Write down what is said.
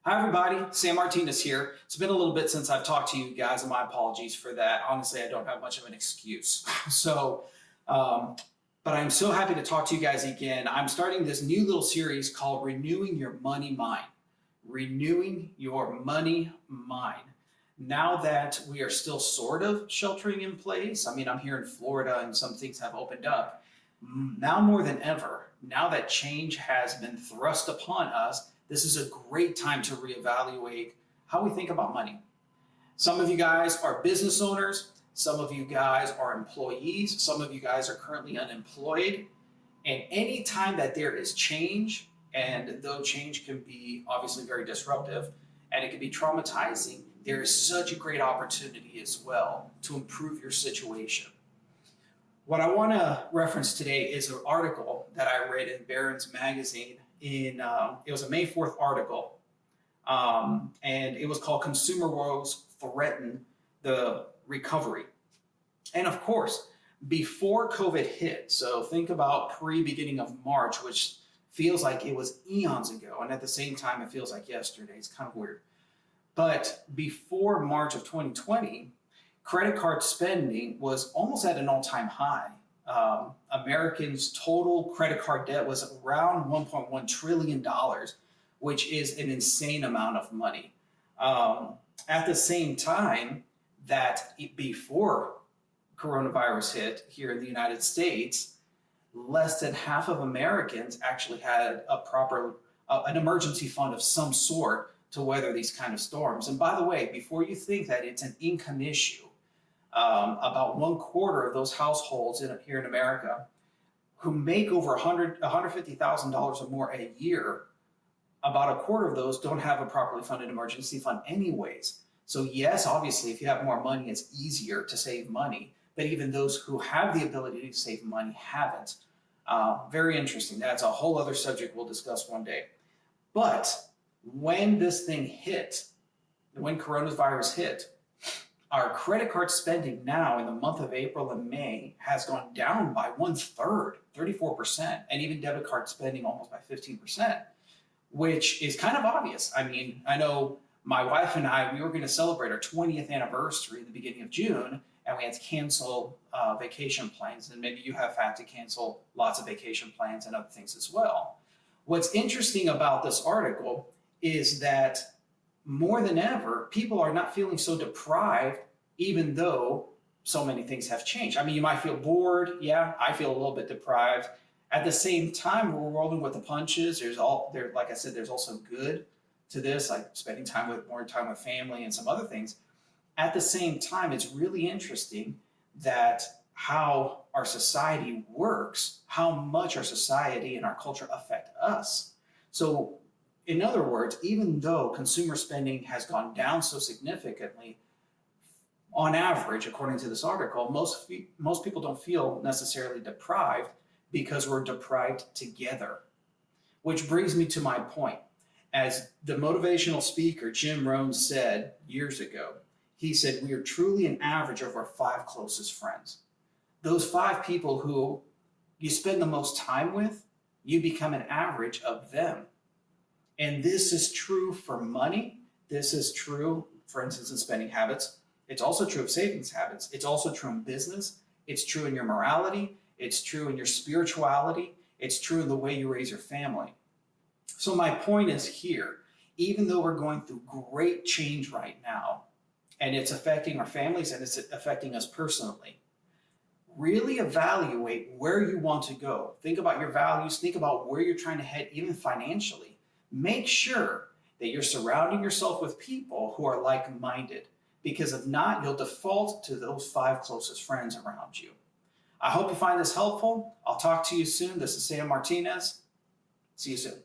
Hi everybody, Sam Martinez here. It's been a little bit since I've talked to you guys, and my apologies for that. Honestly, I don't have much of an excuse. But I'm so happy to talk to you guys again. I'm starting this new little series called Renewing Your Money Mind. Renewing Your Money Mind. Now that we are still sort of sheltering in place, I'm here in Florida and some things have opened up. Now more than ever, now that change has been thrust upon us, this is a great time to reevaluate how we think about money. Some of you guys are business owners, some of you guys are employees, some of you guys are currently unemployed. And any time that there is change, and though change can be obviously very disruptive and it can be traumatizing, there is such a great opportunity as well to improve your situation. What I want to reference today is an article that I read in Barron's magazine. It was a May 4th article, and it was called Consumer Woes Threaten the Recovery. And of course, before COVID hit, so think about beginning of March, which feels like it was eons ago, and at the same time, it feels like yesterday. It's kind of weird. But before March of 2020, credit card spending was almost at an all-time high. Americans' total credit card debt was around $1.1 trillion, which is an insane amount of money. At the same time that before coronavirus hit here in the United States, less than half of Americans actually had an emergency fund of some sort to weather these kind of storms. And by the way, before you think that it's an income issue, about 1/4 of those households here in America who make over $150,000 or more a year, about 1/4 of those don't have a properly funded emergency fund anyways. So yes, obviously, if you have more money, it's easier to save money. But even those who have the ability to save money haven't. Very interesting. That's a whole other subject we'll discuss one day. But when this thing hit, when coronavirus hit, our credit card spending now in the month of April and May has gone down by 1/3, 34%, and even debit card spending almost by 15%, which is kind of obvious. I know my wife and we were going to celebrate our 20th anniversary at the beginning of June, and we had to cancel vacation plans, and maybe you have had to cancel lots of vacation plans and other things as well. What's interesting about this article is that more than ever, people are not feeling so deprived, even though so many things have changed. You might feel bored. Yeah, I feel a little bit deprived. At the same time, we're rolling with the punches. Like I said, there's also good to this, like spending more time with family and some other things. At the same time, it's really interesting that how our society works, how much our society and our culture affect us. So in other words, even though consumer spending has gone down so significantly, on average, according to this article, most people don't feel necessarily deprived because we're deprived together. Which brings me to my point. As the motivational speaker Jim Rohn said years ago, he said, we are truly an average of our 5 closest friends. Those 5 people who you spend the most time with, you become an average of them. And this is true for money. This is true, for instance, in spending habits. It's also true of savings habits. It's also true in business. It's true in your morality. It's true in your spirituality. It's true in the way you raise your family. So my point is here, even though we're going through great change right now, and it's affecting our families and it's affecting us personally, really evaluate where you want to go. Think about your values. Think about where you're trying to head, even financially. Make sure that you're surrounding yourself with people who are like-minded, because if not, you'll default to those 5 closest friends around you. I hope you find this helpful. I'll talk to you soon. This is Sam Martinez. See you soon.